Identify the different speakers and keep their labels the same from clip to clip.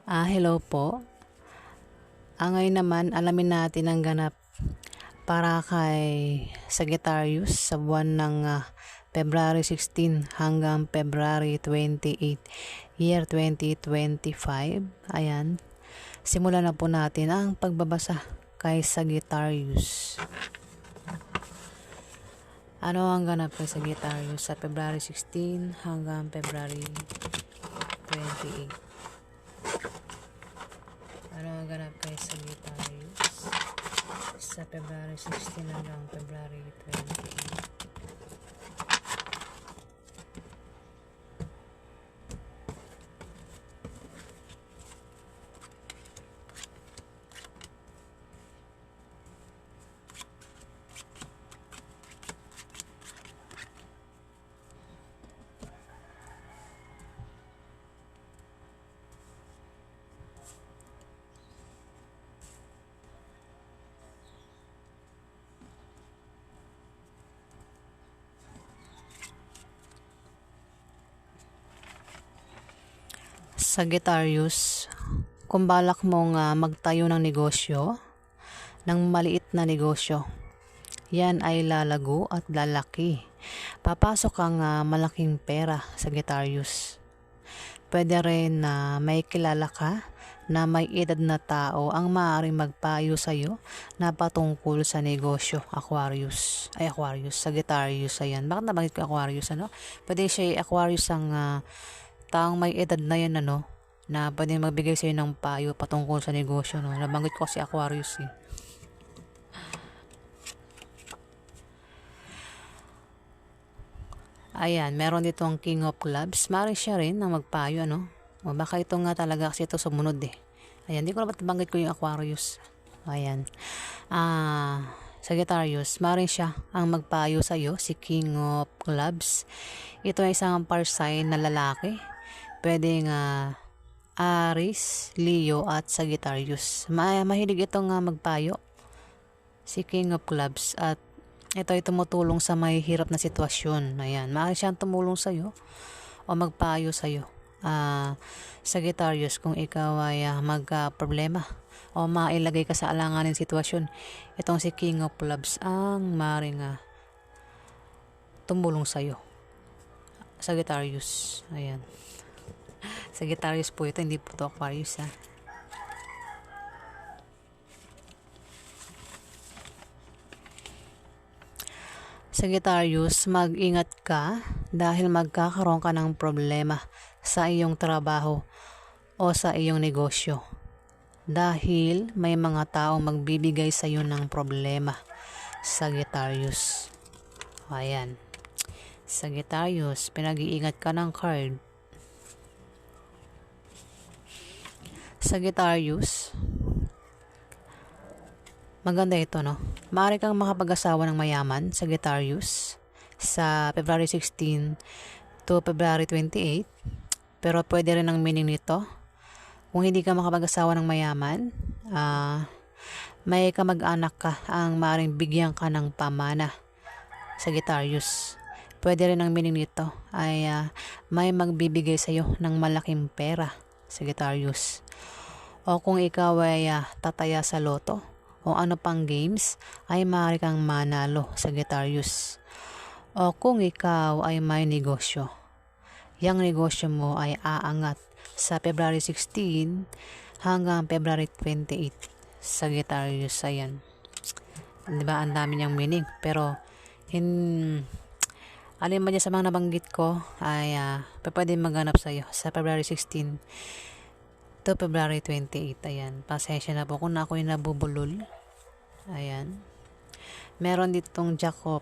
Speaker 1: Hello po. Ngayon naman, alamin natin ang ganap para kay Sagittarius sa buwan ng February 16 hanggang February 28, year 2025. Ayan. Simulan na po natin ang pagbabasa kay Sagittarius. Ano ang ganap kay Sagittarius sa February 16 hanggang February 28? Ano ang ganap kay Sagittarius sa February 16 hanggang February 28? Sagittarius, kung balak mong magtayo ng negosyo, ng maliit na negosyo, yan ay lalago at lalaki. Papasok ang malaking pera, Sagittarius. Pwede rin na may kilala ka na may edad na tao ang maaaring magpayo sa iyo na patungkol sa negosyo. Aquarius, Sagittarius, ayan. Bakit nabanggit ko Aquarius, ano? Pwede siya Aquarius ang taong may edad na yan, na pwede magbigay sa iyo ng payo patungkol sa negosyo, no? Nabanggit ko si Aquarius, eh. Ayan, meron dito ang King of Clubs. Maaaring siya rin na magpayo, O baka ito nga talaga kasi ito sumunod, eh. Ayan, di ko na ba't nabanggit ko yung Aquarius. Ayan. Sagittarius, maaaring siya ang magpayo sa iyo, si King of Clubs. Ito ay isang par sign na lalaki. Pwedeng Aries, Leo at Sagittarius. Mahilig itong magpayo, si King of Clubs, at ito ay tumutulong sa may hirap na sitwasyon. Ayan, maaari siyang tumulong sa iyo o magpayo sa iyo. Sagittarius, kung ikaw ay magka-problema o mailagay ka sa alanganin sitwasyon, itong si King of Clubs ang maaaring tumulong sa iyo, Sagittarius. Ayan. Sagittarius po ito, hindi po ito Aquarius, Sagittarius, mag-ingat ka dahil magkakaroon ka ng problema sa iyong trabaho o sa iyong negosyo. Dahil may mga taong magbibigay sa iyo ng problema, Sagittarius. Ayan. Sagittarius, pinag-iingat ka ng card. Sagittarius, maganda ito, Maaari kang makapag-asawa ng mayaman, Sagittarius, sa February 16 to February 28. Pero pwede rin ang meaning nito. Kung hindi ka makapag-asawa ng mayaman, may kamag-anak ka ang maaaring bigyan ka ng pamana, Sagittarius. Pwede rin ang meaning nito ay may magbibigay sa iyo ng malaking pera, Sagittarius. O kung ikaw ay tataya sa loto o ano pang games, ay maaari kang manalo, Sagittarius. O kung ikaw ay may negosyo, yung negosyo mo ay aangat sa February 16 hanggang February 28, Sagittarius. Ayan. Diba, ang dami niyang meaning. Pero alin man dyan sa mga nabanggit ko ay pwede maganap sa iyo sa February 16 to February 28. Ayan. Pasensya na po kung ako'y nabubulol. Ayan. Meron ditong Jack of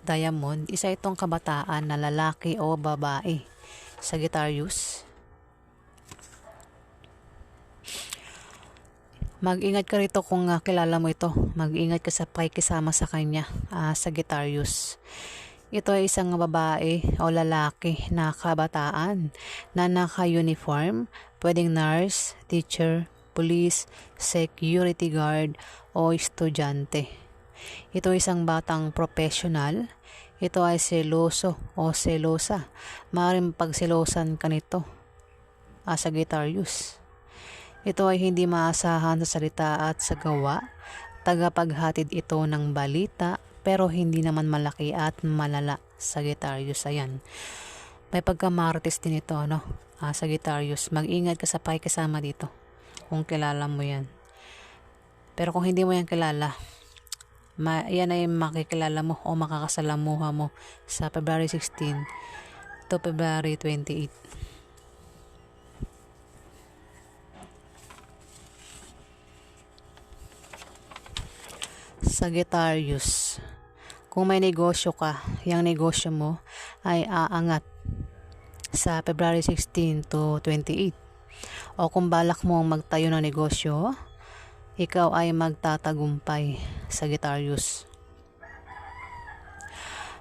Speaker 1: Diamond. Isa itong kabataan na lalaki o babae, Sagittarius. Mag-ingat ka rito kung kilala mo ito. Mag-ingat ka sa pakikisama sa kanya, Sagittarius. Ito ay isang babae o lalaki na kabataan na naka-uniform, pwedeng nurse, teacher, police, security guard o estudyante. Ito ay isang batang professional. Ito ay seloso o selosa. Maaaring pagselosan ka nito. Sagittarius. Ito ay hindi maasahan sa salita at sa gawa. Tagapaghatid ito ng balita pero hindi naman malaki at malala. Sagittarius, ayan. May pagka-Martes din ito, no? Sagittarius, mag-ingat ka sa pakikisama dito kung kilala mo yan. Pero kung hindi mo yan kilala, yan ay makikilala mo o makakasalamuha mo sa February 16 to February 28. Sagittarius, kung may negosyo ka, yung negosyo mo ay aangat sa February 16 to 28. O kung balak mong magtayo ng negosyo, ikaw ay magtatagumpay, Sagittarius.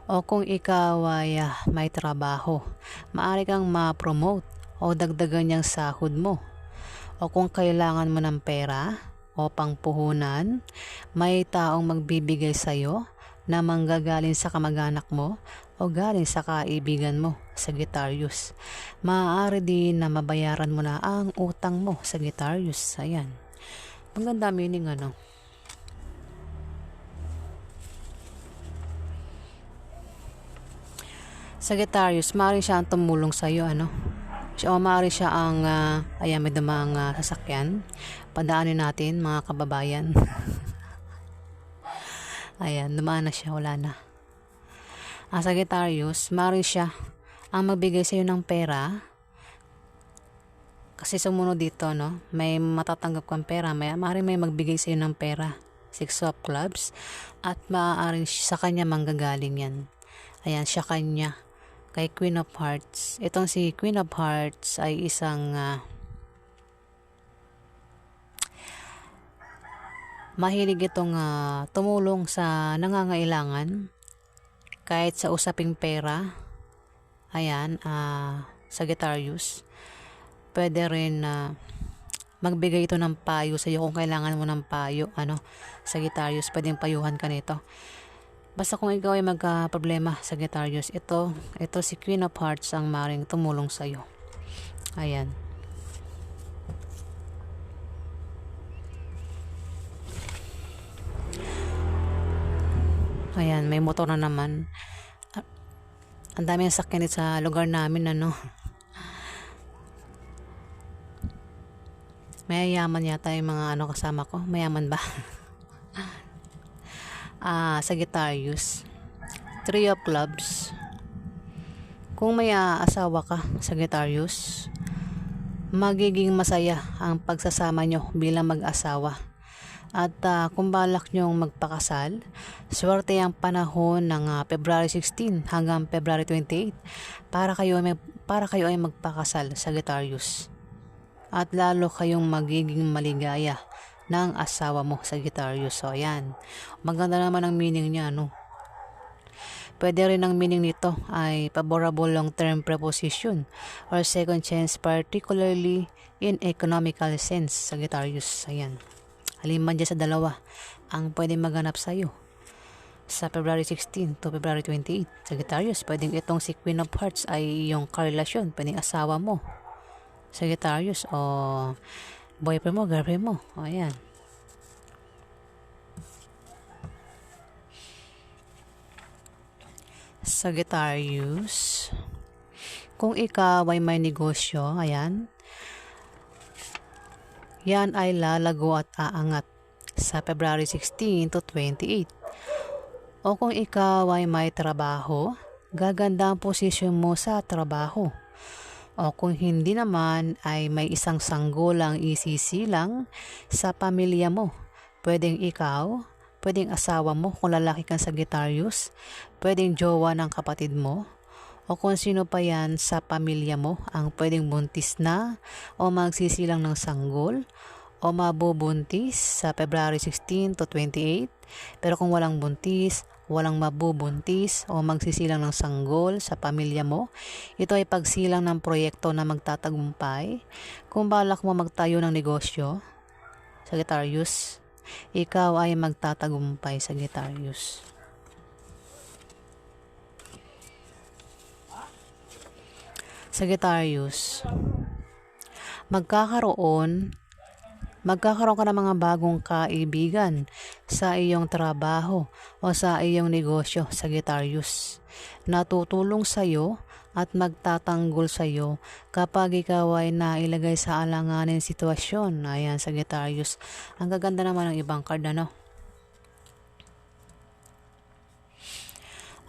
Speaker 1: O kung ikaw ay may trabaho, maaari kang ma-promote o dagdagan niyang sahod mo. O kung kailangan mo ng pera o pangpuhunan, may taong magbibigay sa'yo na manggagaling sa kamag-anak mo o galing sa kaibigan mo, Sagittarius. Maaari din na mabayaran mo na ang utang mo, Sagittarius. Ayan. Maganda meaning, ano. Sagittarius, maaaring siya ang tumulong sa iyo, ano. O maaaring siya ang ayan, may damang sasakyan. Padaanin natin, mga kababayan. Ayan, dumaan na siya, wala na. Sagittarius, maaaring siya ang magbigay sa iyo ng pera. Kasi sumunod dito, no? May matatanggap kang pera, maaaring may magbigay sa iyo ng pera. Six of Clubs. At maaaring sa kanya manggagaling yan. Ayan, siya kanya. Kay Queen of Hearts. Itong si Queen of Hearts ay isang mahilig itong tumulong sa nangangailangan kahit sa usaping pera. Ayan, Sagittarius. Pwede rin magbigay ito ng payo sa iyo kung kailangan mo ng payo, ano, Sagittarius, pwedeng payuhan ka nito. Basta kung ikaw ay magka-problema, Sagittarius, ito si Queen of Hearts ang maring tumulong sa iyo. Ayan. Ayan, may motor na naman. Ang dami ng sakyan dito sa lugar namin, ano. Mayayaman yata yung mga kasama ko. Mayaman ba? Sagittarius. Three of Clubs. Kung may asawa ka, Sagittarius, magiging masaya ang pagsasama nyo bilang mag-asawa. At kung balak nyong magpakasal, swerte ang panahon ng February 16 hanggang February 28 para kayo ay magpakasal, Sagittarius. At lalo kayong magiging maligaya ng asawa mo, Sagittarius. So, ayan. Maganda naman ang meaning niya, no? Pwede rin ang meaning nito ay favorable long-term preposition or second chance, particularly in economical sense, Sagittarius. Ayan. Haliman dyan sa dalawa ang pwede maganap sa iyo sa February 16 to February 28. Sagittarius, pwedeng itong si Queen of Hearts ay iyong karelasyon, pwedeng asawa mo, Sagittarius, o boyfriend mo, girlfriend mo. O, ayan. Sagittarius, kung ikaw ay may negosyo, ayan, yan ay lalago at aangat sa February 16 to 28. O kung ikaw ay may trabaho, gaganda ang posisyon mo sa trabaho. O kung hindi naman, ay may isang sanggulang isisilang sa pamilya mo. Pwedeng ikaw, pwedeng asawa mo kung lalaki kang Sagittarius, pwedeng jowa ng kapatid mo, o kung sino pa yan sa pamilya mo ang pwedeng buntis na o magsisilang ng sanggol o mabubuntis sa February 16 to 28. Pero kung walang buntis, walang mabubuntis o magsisilang ng sanggol sa pamilya mo, ito ay pagsilang ng proyekto na magtatagumpay. Kung balak mo magtayo ng negosyo, Sagittarius, ikaw ay magtatagumpay, Sagittarius. Sagittarius, magkakaroon magkakaroon ka ng mga bagong kaibigan sa iyong trabaho o sa iyong negosyo, Sagittarius, na tutulong sa iyo at magtatanggol sa iyo kapag ikaw ay nailagay sa alanganin sitwasyon. Ayan, Sagittarius. Ang gaganda naman ng ibang card, ano?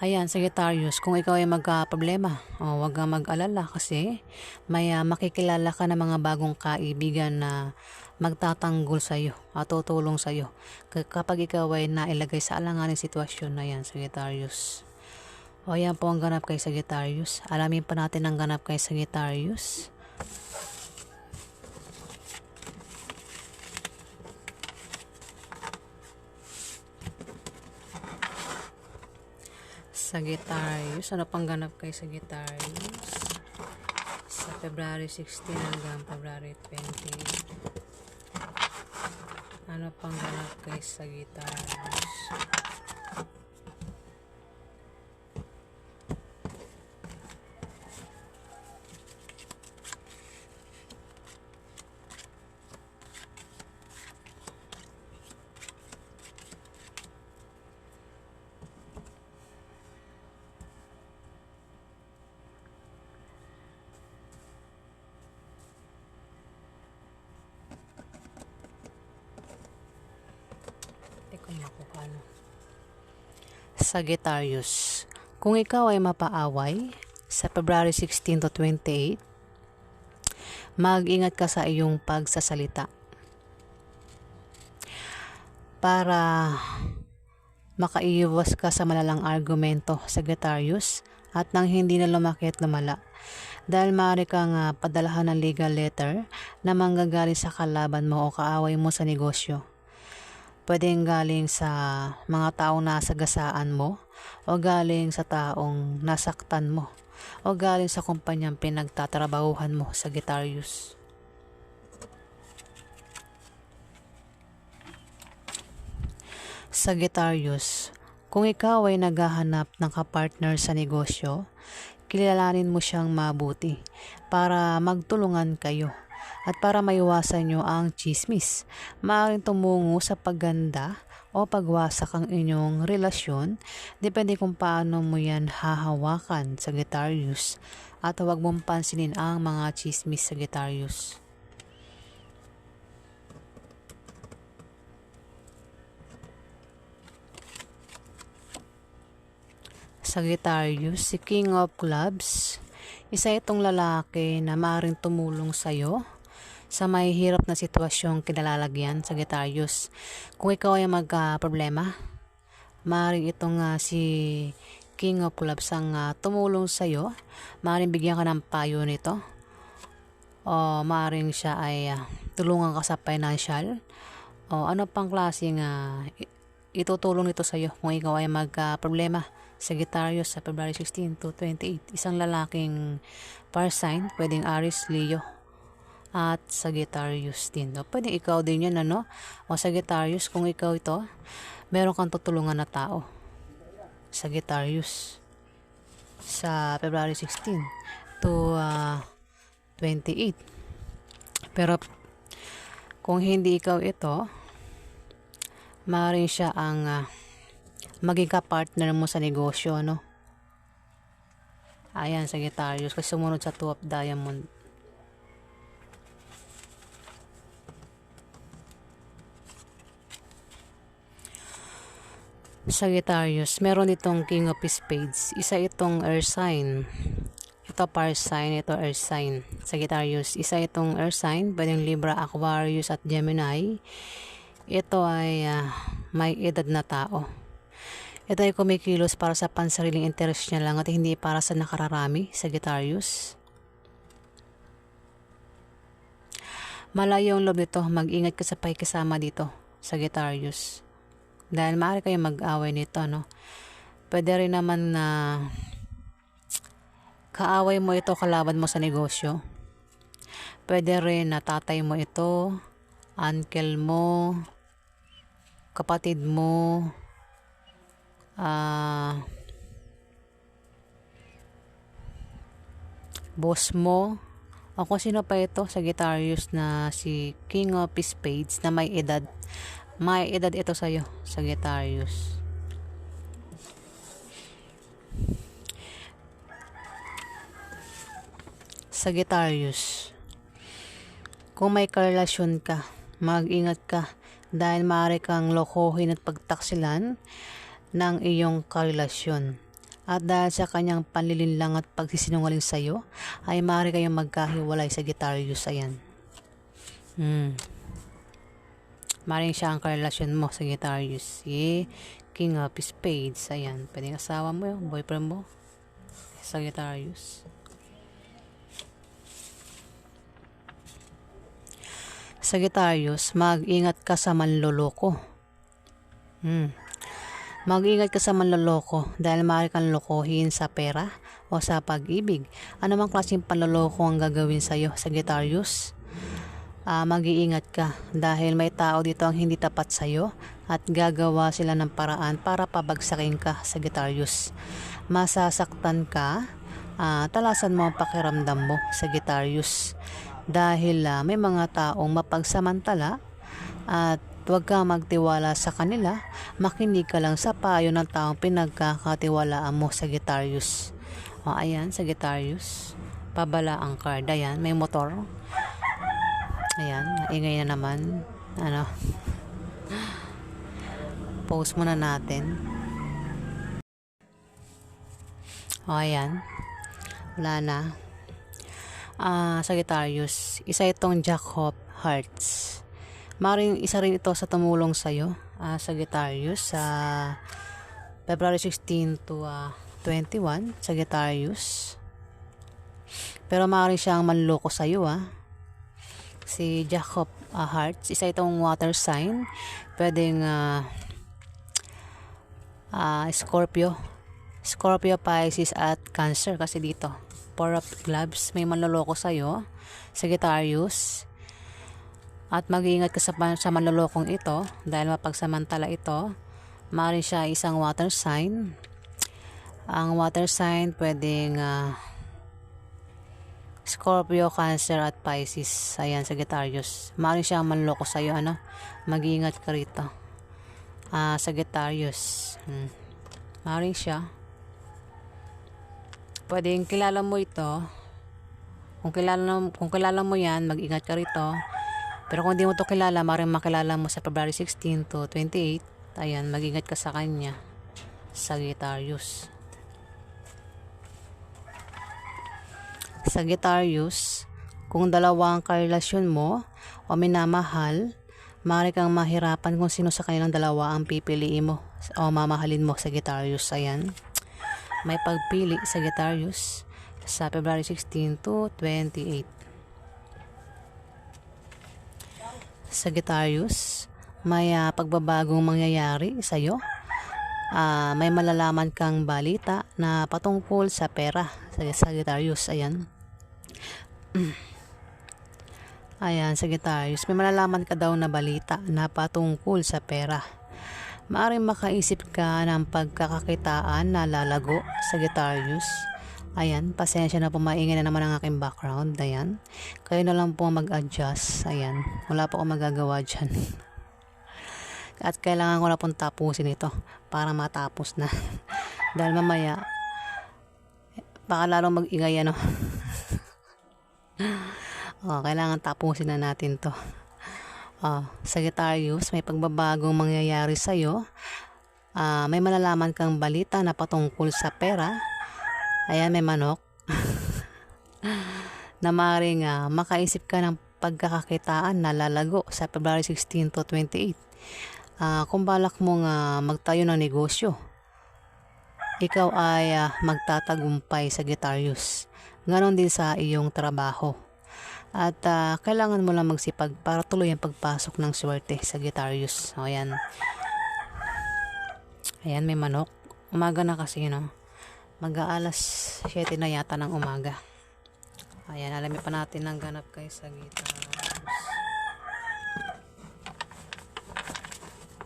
Speaker 1: Ayan, Sagittarius, kung ikaw ay magka-problema, huwag kang mag-alala kasi may makikilala ka ng mga bagong kaibigan na magtatanggol sa iyo at tutulong sa iyo kapag ikaw ay nailagay sa alanganin sitwasyon. Na yan, Sagittarius. O yan po ang ganap kay Sagittarius. Alamin pa natin ang ganap kay Sagittarius. Sagittarius, ano pang ganap kay Sagittarius sa February 16 hanggang February 20? Ano pang ganap kay Sagittarius? Sagittarius, kung ikaw ay mapaaway sa February 16 to 28, mag-ingat ka sa iyong pagsasalita para makaiwas ka sa malalang argumento, Sagittarius, at nang hindi na lumaki at lumala. Dahil maaari kang padalahan ng legal letter na manggagaling sa kalaban mo o kaaway mo sa negosyo. Pwedeng galing sa mga taong nasagasaan mo, o galing sa taong nasaktan mo, o galing sa kumpanyang pinagtatrabahuhan mo, Sagittarius. Sagittarius, kung ikaw ay naghahanap ng kapartner sa negosyo, kilalanin mo siyang mabuti para magtulungan kayo. At para maiwasan nyo ang chismis, maaaring tumungo sa pagganda o pagwasak ang inyong relasyon. Depende kung paano mo yan hahawakan, Sagittarius. At huwag mong pansinin ang mga chismis, Sagittarius. Sagittarius, si King of Clubs, isa itong lalaki na maaaring tumulong sa'yo sa may hirap na sitwasyong kinalalagyan, Sagittarius. Kung ikaw ay magka-problema, maaaring itong si King of Clubs ang tumulong sa iyo. Maaaring bigyan ka ng payo nito, o maaaring siya ay tulungan ka sa financial, o ano pang klaseng itutulong nito sa iyo kung ikaw ay magka-problema, Sagittarius, sa February 16 to 28. Isang lalaking fire sign, pwedeng Aries, Leo, at Sagittarius din. No? Pwede ikaw din yan, ano? O Sagittarius, kung ikaw ito, meron kang tutulungan na tao, Sagittarius, sa February 16 to 28. Pero kung hindi ikaw ito, maaaring siya ang maging ka-partner mo sa negosyo, no? Ayan, Sagittarius, kasi sumunod sa Two of Diamond. Sagittarius, meron itong King of Spades. Isa itong earth sign. Ito fire sign, ito earth sign. Sagittarius, isa itong earth sign, pwedeng Libra, Aquarius at Gemini. Ito ay may edad na tao. Ito ay kumikilos para sa pansariling interest niya lang at hindi para sa nakararami, Sagittarius. Malayo ang loob nito, mag-ingat ka sa pakikisama dito, Sagittarius. Dahil maaari kayong mag-away nito, no? Pwede rin naman na kaaway mo ito, kalaban mo sa negosyo. Pwede rin na tatay mo ito, uncle mo, kapatid mo, boss mo, O kung sino pa ito, Sagittarius, na si King of Spades na may edad. May edad ito sa'yo, Sagittarius. Sagittarius, kung may karelasyon ka, mag-ingat ka dahil maaari kang lokohin at pagtaksilan ng iyong karelasyon. At dahil sa kanyang panlilinlang at pagsisinungaling sa iyo, ay maaari kayong magkahiwalay, Sagittarius. Ayan. Maaaring siya ang karelasyon mo, Sagittarius. King of Spades. Ayan. Pwedeng asawa mo yun, boyfriend mo, Sagittarius. Sagittarius, mag-ingat ka sa manloloko. Mag-ingat ka sa manloloko dahil maaari kang lokohin sa pera o sa pag-ibig. Ano mang klaseng panloloko ang gagawin sa iyo, Sagittarius? Mag-iingat ka dahil may tao dito ang hindi tapat sa iyo at gagawa sila ng paraan para pabagsakin ka, Sagittarius. Masasaktan ka, talasan mo ang pakiramdam mo, Sagittarius. Dahil may mga taong mapagsamantala at huwag kang magtiwala sa kanila. Makinig ka lang sa payo ng taong pinagkakatiwalaan mo, Sagittarius. Ayan, Sagittarius. Pabala ang card. Ayan, may motor. Ayan, ingay na naman. Pause muna natin. Ayan. Wala na. Sagittarius, isa itong Jack of Hearts. Maring isa rin ito sa tumulong sa'yo, Sagittarius, sa February 16 to 21, Sagittarius. Pero maring siyang manloko sa'yo, si Jack of Hearts, isa itong water sign. Pwedeng Scorpio, Pisces at Cancer kasi dito. Four of Gloves, may manloloko sa'yo, Sagittarius. At mag-iingat ka sa manlolokong ito dahil mapagsamantala ito. Maaaring siya isang water sign. Ang water sign pwedeng Scorpio, Cancer at Pisces. Ayan, Sagittarius. Maaaring siya manloloko sa'yo. Mag-iingat ka rito, Sagittarius. Maaaring siya. Pwedeng kilala mo ito. Kung kilala mo yan, mag-ingat ka rito. Pero kung hindi mo ito kilala, maaaring makilala mo sa February 16 to 28. Ayan, mag-ingat ka sa kanya, Sagittarius. Sagittarius, kung dalawa ang karelasyon mo o minamahal, maaari kang mahirapan kung sino sa kanilang dalawa ang pipiliin mo o mamahalin mo, Sagittarius. Ayan. May pagpili, Sagittarius, sa February 16 to 28. Sagittarius, may pagbabagong mangyayari sa iyo. May malalaman kang balita na patungkol sa pera, Sagittarius. Ayan. Ayan, Sagittarius, may malalaman ka daw na balita na patungkol sa pera. Maaaring makaisip ka ng pagkakakitaan na lalago, Sagittarius. Ayan, pasensya na po, maingay na naman ang aking background. Ayan, kayo na lang po mag-adjust. Ayan, wala po akong magagawa dyan. At kailangan ko na pong tapusin ito para matapos na. Dahil mamaya, baka lalong mag-ingay kailangan tapusin na natin to. Sagittarius, may pagbabagong mangyayari sa iyo. May malalaman kang balita na patungkol sa pera. Ayan, may manok. Na maaaring makaisip ka ng pagkakakitaan na lalago sa February 16 to 28. Kung balak mong magtayo ng negosyo, ikaw ay magtatagumpay, Sagittarius. Ganon din sa iyong trabaho. At kailangan mo lang magsipag para tuloy ang pagpasok ng swerte, Sagittarius. Ayan. Ayan, may manok. Umaga na kasi, mag-aalas 7 na yata ng umaga. Ayan, alamin pa natin ang ganap kay Sagittarius.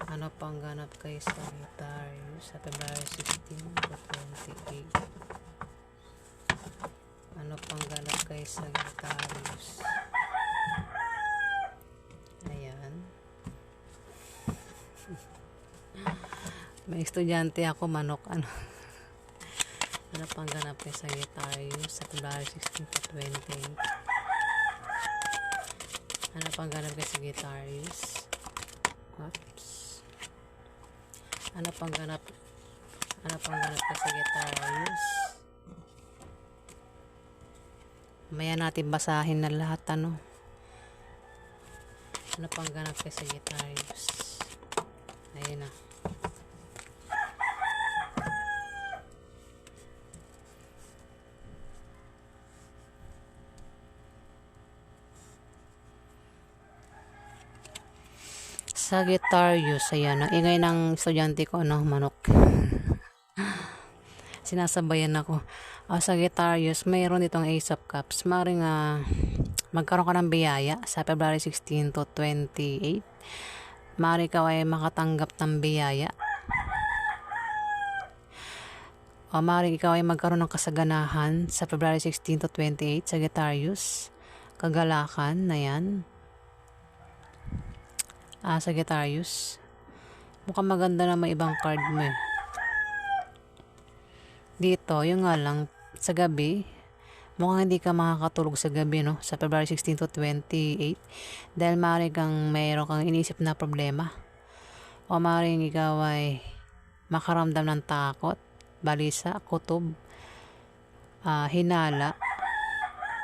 Speaker 1: Ano pang ganap kay Sagittarius sa February 16 to 28? Ano pang ganap kay Sagittarius? Ayan. May estudyante ako, manok. Ano pang ganap kay Sagittarius sa February 16 to 28? Ano pang ganap kay Sagittarius? Oops. Ano pang ganap kay Sagittarius? Maya natin basahin na lahat, ano pang ganap kay Sagittarius? Ayun na. Sagittarius, ayan, ang ingay ng estudyante ko, manok. Sinasabayan ako. Sagittarius, mayroon ditong Ace of Cups. Maring magkaroon ka ng biyaya sa February 16 to 28. Maring ka ay makatanggap ng biyaya. Maring ikaw ay magkaroon ng kasaganahan sa February 16 to 28, Sagittarius. Kagalakan, na yan. Sagittarius. Mukhang maganda na may ibang card mo eh. Dito, yung nga lang, sa gabi, mukhang hindi ka makakatulog sa gabi, no? Sa February 16 to 28. Dahil maaaring mayroon kang iniisip na problema. O maaaring ikaw ay makaramdam ng takot, balisa, kutob, hinala.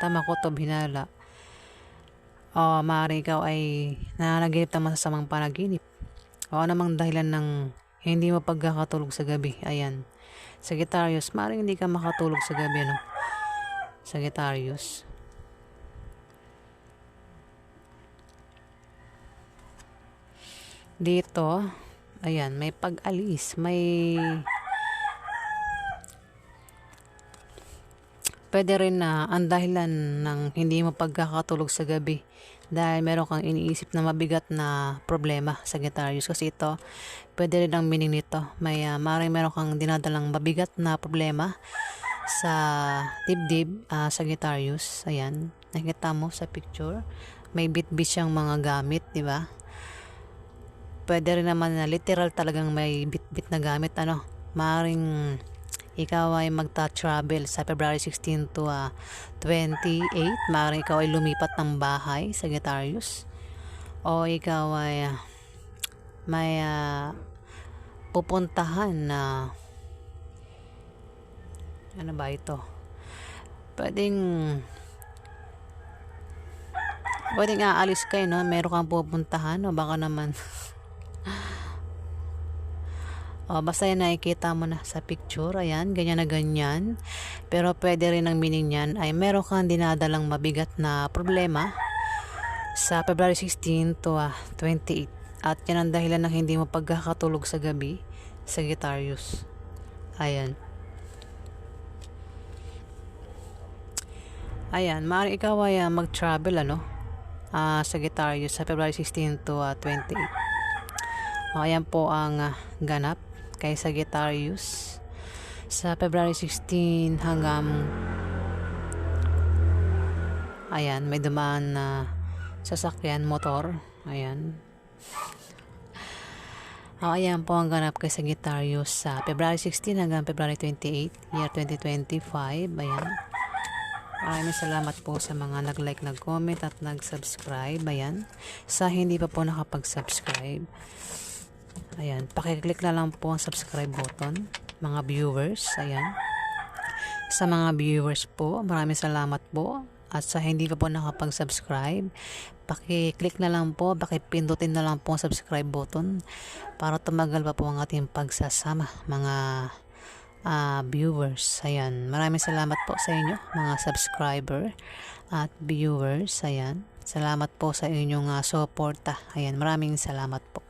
Speaker 1: Tama, kutob, hinala. O maaaring ikaw ay nananaginip ng masasamang panaginip. O namang dahilan ng hindi mo pagkakatulog sa gabi. Ayan. Sagittarius, maaaring hindi ka makatulog sa gabi, no? Sagittarius. Dito, ayan, may pag-alis, may pwede rin na ang dahilan ng hindi mo pagkakatulog sa gabi dahil meron kang iniisip na mabigat na problema, Sagittarius. Kasi ito, pwede rin ang meaning nito. Maaaring meron kang dinadalang mabigat na problema sa dibdib, Sagittarius. Ayan, nakita mo sa picture. May bit-bit siyang mga gamit, di ba? Pwede rin naman na literal talagang may bit-bit na gamit. Maaaring ikaw ay magta-travel sa February 16 to 28. Maaaring ikaw ay lumipat ng bahay, Sagittarius. O ikaw ay may pupuntahan na ano ba ito? Pwedeng aalis kayo, no? Meron kang pupuntahan o baka naman basta yan nakikita mo na sa picture. Ayan, ganyan na ganyan. Pero pwede rin ang meaning niyan ay meron kang dinadalang mabigat na problema sa February 16 to 28. At yan ang dahilan ng hindi mo pagkakatulog sa gabi, Sagittarius. Ayan. Ayan, maaaring ikaw ay mag-travel, Sagittarius sa February 16 to 28. Ayan po ang ganap kay Sagittarius sa February 16 hanggang ayan, may dumaan na sasakyan, motor. Ayan. Ayan po ang ganap kay Sagittarius sa February 16 hanggang February 28, year 2025. Ayan. Maraming salamat po sa mga nag-like, nag-comment at nag-subscribe. Ayan. Sa hindi pa po nakapag-subscribe, ayan, pakiclick na lang po ang subscribe button, mga viewers. Ayan. Sa mga viewers po, maraming salamat po. At sa hindi pa po nakapag-subscribe, pakiclick na lang po, pakipindutin na lang po ang subscribe button para tumagal pa po ang ating pagsasama, mga viewers. Ayan, maraming salamat po sa inyo, mga subscriber at viewers. Ayan, salamat po sa inyong suporta. Ayan, maraming salamat po.